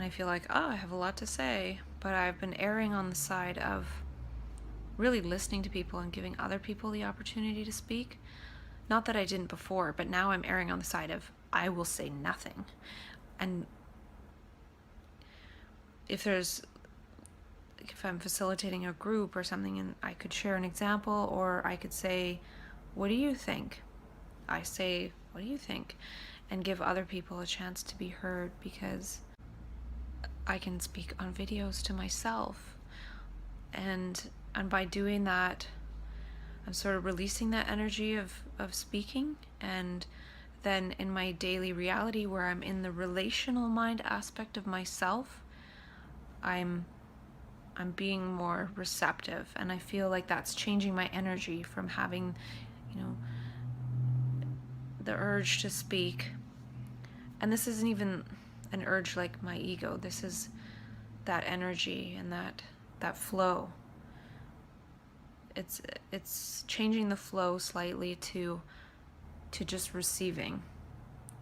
I feel like, oh, I have a lot to say, but I've been erring on the side of really listening to people and giving other people the opportunity to speak. Not that I didn't before, but now I'm erring on the side of I will say nothing. And if I'm facilitating a group or something and I could share an example, or I could say, what do you think? I say, what do you think? And give other people a chance to be heard, because I can speak on videos to myself. And by doing that, I'm sort of releasing that energy of speaking, and then in my daily reality where I'm in the relational mind aspect of myself, I'm being more receptive, and I feel like that's changing my energy from having, the urge to speak. And this isn't even an urge like my ego. This is that energy and that flow. It's changing the flow slightly to just receiving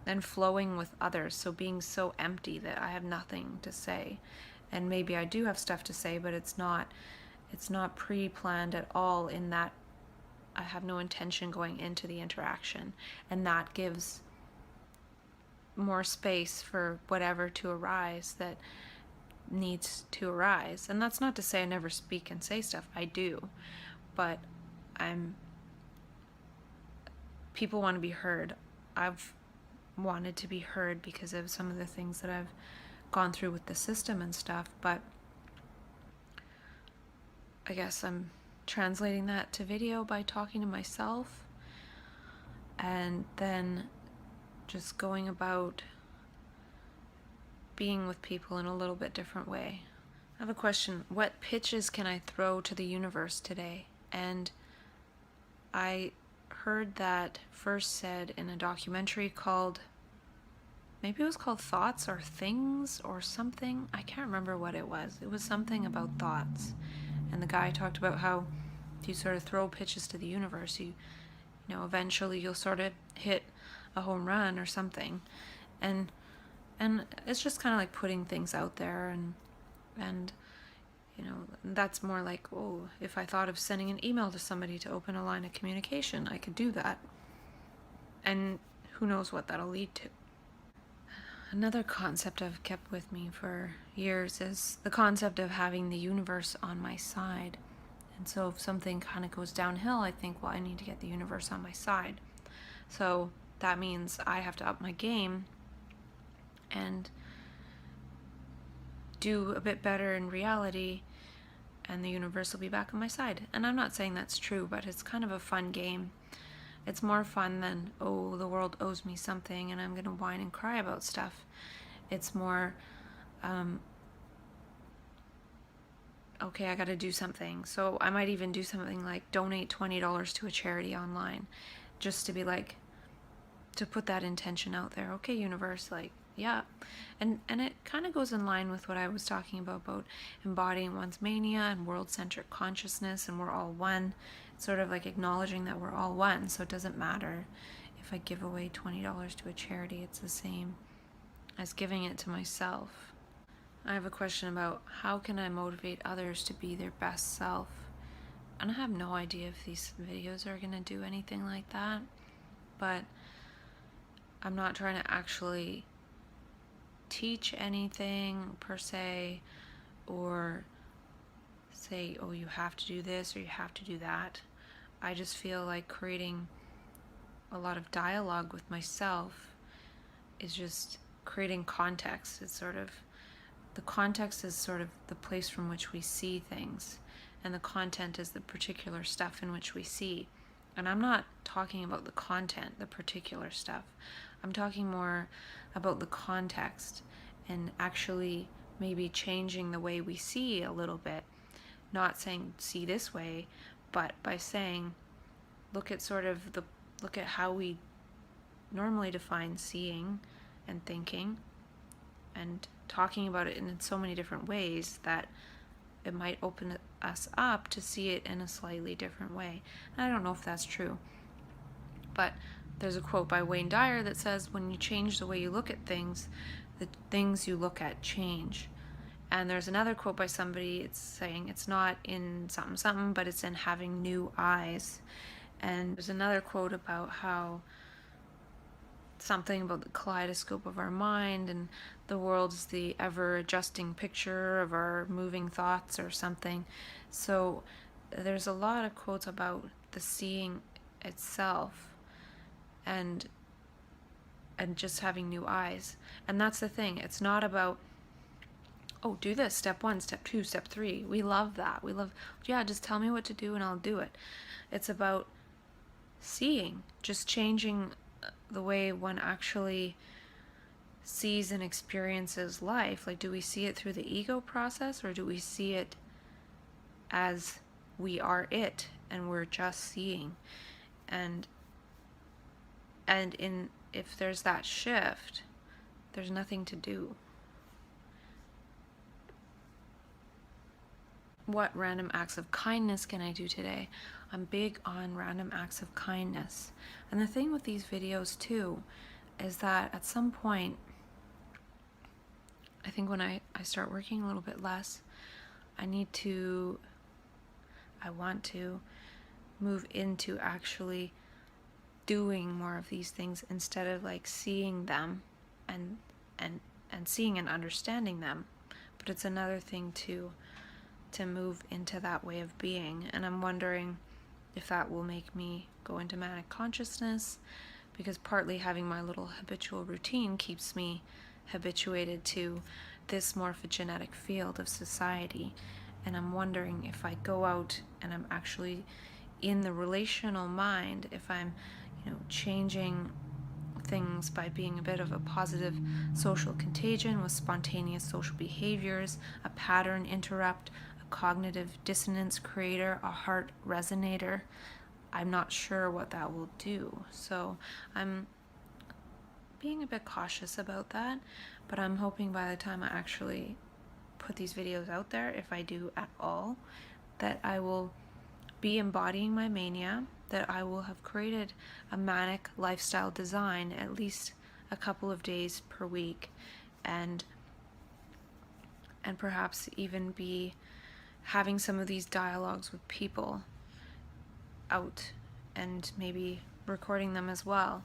and flowing with others. So being so empty that I have nothing to say. And maybe I do have stuff to say, but it's not pre-planned at all, in that I have no intention going into the interaction. And that gives more space for whatever to arise that needs to arise. And that's not to say I never speak and say stuff. I do. But people want to be heard. I've wanted to be heard because of some of the things that I've gone through with the system and stuff, but I guess I'm translating that to video by talking to myself, and then just going about being with people in a little bit different way. I have a question. What pitches can I throw to the universe today? And I heard that first said in a documentary called, maybe it was called Thoughts or Things or something. I can't remember what it was. It was something about thoughts. And the guy talked about how if you sort of throw pitches to the universe, you eventually you'll sort of hit a home run or something. And it's just kind of like putting things out there, and that's more like, oh, if I thought of sending an email to somebody to open a line of communication, I could do that. And who knows what that'll lead to. Another concept I've kept with me for years is the concept of having the universe on my side. And so if something kind of goes downhill, I think, well, I need to get the universe on my side. So that means I have to up my game and do a bit better in reality, and the universe will be back on my side. And I'm not saying that's true, but it's kind of a fun game. It's more fun than, oh, the world owes me something and I'm going to whine and cry about stuff. It's more, okay, I got to do something. So I might even do something like donate $20 to a charity online, just to be like, to put that intention out there. Okay, universe, like, yeah. And it kind of goes in line with what I was talking about embodying one's mania and world-centric consciousness, and we're all one. It's sort of like acknowledging that we're all one, so it doesn't matter if I give away $20 to a charity. It's the same as giving it to myself. I have a question about how can I motivate others to be their best self? And I have no idea if these videos are going to do anything like that, but I'm not trying to actually teach anything per se, or say, oh, you have to do this or you have to do that. I just feel like creating a lot of dialogue with myself is just creating context. It's sort of, the context is sort of the place from which we see things, and the content is the particular stuff in which we see. And I'm not talking about the content, the particular stuff. I'm talking more about the context and actually maybe changing the way we see a little bit. Not saying see this way, but by saying look at how we normally define seeing and thinking, and talking about it in so many different ways that it might open us up to see it in a slightly different way. And I don't know if that's true, but there's a quote by Wayne Dyer that says, when you change the way you look at things, the things you look at change. And there's another quote by somebody, it's saying it's not in something something, but it's in having new eyes. And there's another quote about how something about the kaleidoscope of our mind, and the world is the ever-adjusting picture of our moving thoughts or something. So there's a lot of quotes about the seeing itself and just having new eyes. And that's the thing. It's not about, oh, do this, step 1, step 2, step 3. We love that. We love, yeah, just tell me what to do and I'll do it. It's about seeing, just changing the way one actually sees and experiences life. Like, do we see it through the ego process, or do we see it as we are it and we're just seeing? And if there's that shift, there's nothing to do. What random acts of kindness can I do today? I'm big on random acts of kindness. And the thing with these videos too is that at some point, I think when I start working a little bit less, I want to move into actually doing more of these things instead of like seeing them and seeing and understanding them. But it's another thing to move into that way of being. And I'm wondering if that will make me go into manic consciousness, because partly having my little habitual routine keeps me habituated to this morphogenetic field of society. And I'm wondering if I go out and I'm actually in the relational mind, if I'm, changing things by being a bit of a positive social contagion with spontaneous social behaviors, a pattern interrupt, a cognitive dissonance creator, a heart resonator. I'm not sure what that will do. So I'm being a bit cautious about that, but I'm hoping by the time I actually put these videos out there, if I do at all, that I will be embodying my mania, that I will have created a manic lifestyle design at least a couple of days per week, and perhaps even be having some of these dialogues with people out and maybe recording them as well.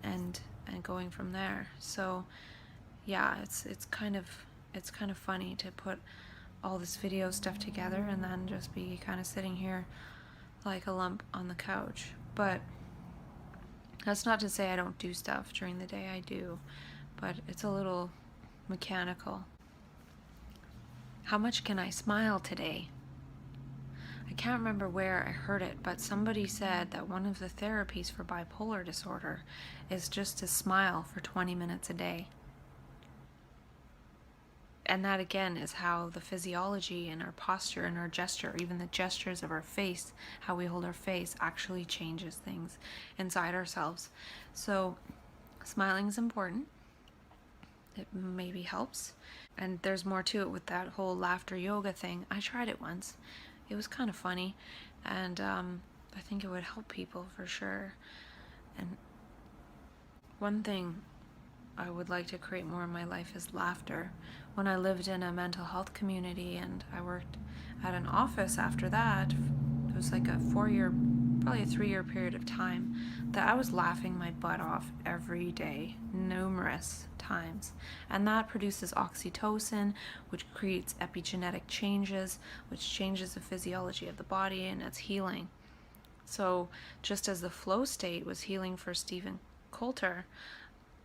and going from there. So yeah, it's kind of funny to put all this video stuff together and then just be kind of sitting here like a lump on the couch. But that's not to say I don't do stuff during the day. I do, but it's a little mechanical. How much can I smile today? I can't remember where I heard it, but somebody said that one of the therapies for bipolar disorder is just to smile for 20 minutes a day. And that again is how the physiology and our posture and our gesture, even the gestures of our face, how we hold our face, actually changes things inside ourselves. So smiling is important. It maybe helps. And there's more to it with that whole laughter yoga thing. I tried it once. It was kind of funny, and I think it would help people for sure. And one thing I would like to create more in my life is laughter. When I lived in a mental health community and I worked at an office after that, it was like a 4-year, probably a 3-year period of time that I was laughing my butt off every day, numerous times. And that produces oxytocin, which creates epigenetic changes, which changes the physiology of the body, and it's healing. So just as the flow state was healing for Stephen Coulter,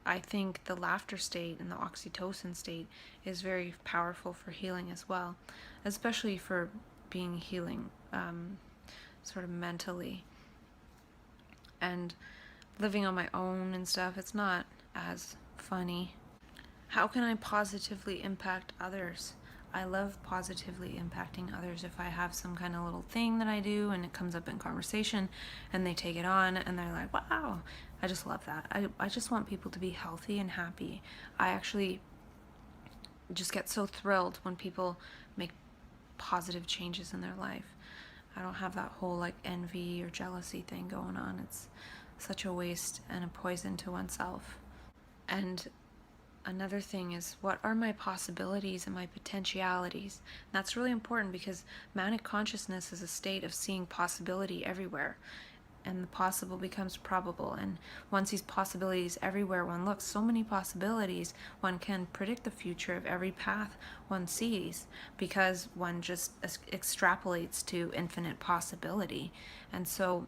I think the laughter state and the oxytocin state is very powerful for healing as well, especially for being healing sort of mentally. And living on my own and stuff, it's not as funny. How can I positively impact others? I love positively impacting others. If I have some kind of little thing that I do and it comes up in conversation and they take it on and they're like, wow, I just love that. I just want people to be healthy and happy. I actually just get so thrilled when people make positive changes in their life. I don't have that whole like envy or jealousy thing going on. It's such a waste and a poison to oneself. And another thing is, what are my possibilities and my potentialities? And that's really important because manic consciousness is a state of seeing possibility everywhere. And the possible becomes probable. And one sees possibilities everywhere one looks. So many possibilities, one can predict the future of every path one sees because one just extrapolates to infinite possibility. And so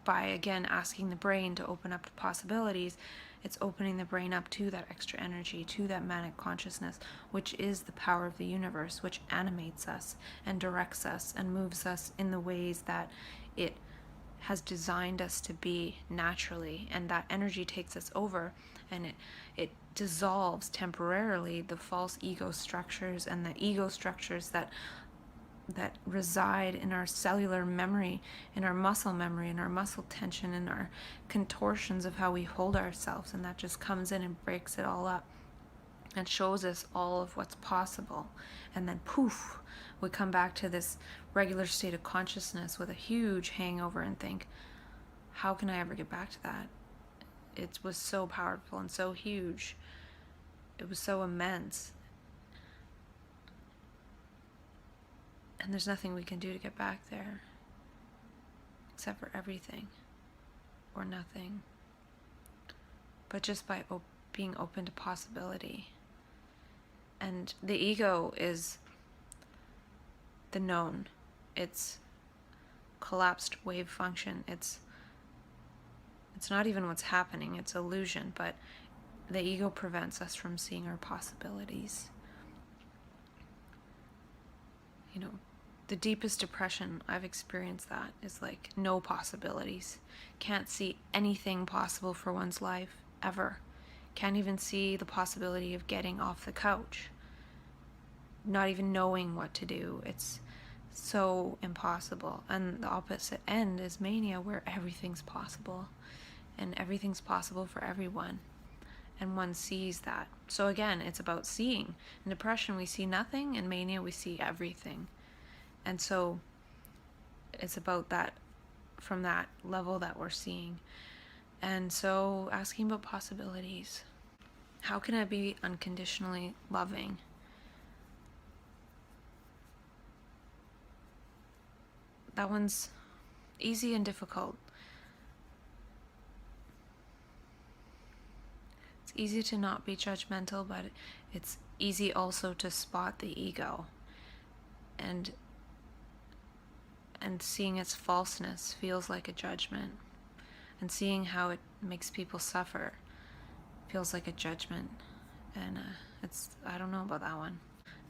by, again, asking the brain to open up to possibilities, it's opening the brain up to that extra energy, to that manic consciousness, which is the power of the universe, which animates us and directs us and moves us in the ways that it has designed us to be naturally. And that energy takes us over, and it dissolves temporarily the false ego structures and the ego structures that reside in our cellular memory, in our muscle memory, in our muscle tension, in our contortions of how we hold ourselves. And that just comes in and breaks it all up and shows us all of what's possible. And then poof, we come back to this regular state of consciousness with a huge hangover and think, how can I ever get back to that? It was so powerful and so huge. It was so immense. And there's nothing we can do to get back there, except for everything or nothing. But just by being open to possibility. And the ego is the known. It's collapsed wave function. It's not even what's happening, it's illusion, but the ego prevents us from seeing our possibilities. You know, the deepest depression I've experienced that is like no possibilities. Can't see anything possible for one's life, ever. Can't even see the possibility of getting off the couch. Not even knowing what to do. It's so impossible. And the opposite end is mania, where everything's possible. And everything's possible for everyone. And one sees that. So again, it's about seeing. In depression, we see nothing. In mania, we see everything. And so it's about that, from that level that we're seeing. And so asking about possibilities. How can I be unconditionally loving? That one's easy and difficult. It's easy to not be judgmental, but it's easy also to spot the ego, and seeing its falseness feels like a judgment, and seeing how it makes people suffer feels like a judgment. And I don't know about that one.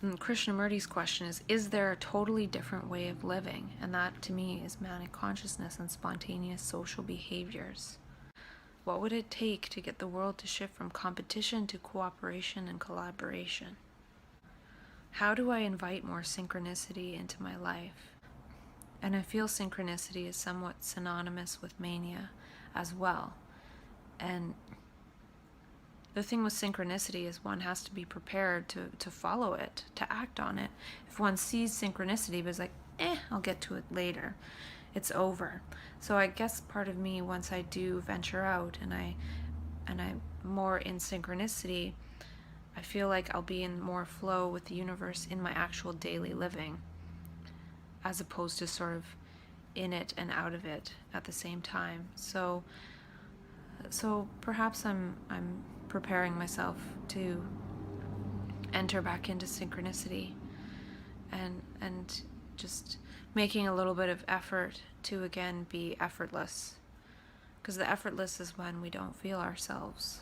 And Krishnamurti's question is there a totally different way of living? And that to me is manic consciousness and spontaneous social behaviors. What would it take to get the world to shift from competition to cooperation and collaboration? How do I invite more synchronicity into my life? And I feel synchronicity is somewhat synonymous with mania as well. And the thing with synchronicity is one has to be prepared to follow it, to act on it. If one sees synchronicity but is like, I'll get to it later, it's over. So I guess part of me, once I do venture out and I'm more in synchronicity, I feel like I'll be in more flow with the universe in my actual daily living, as opposed to sort of in it and out of it at the same time. So perhaps I'm preparing myself to enter back into synchronicity, and just making a little bit of effort to again be effortless, because the effortless is when we don't feel ourselves.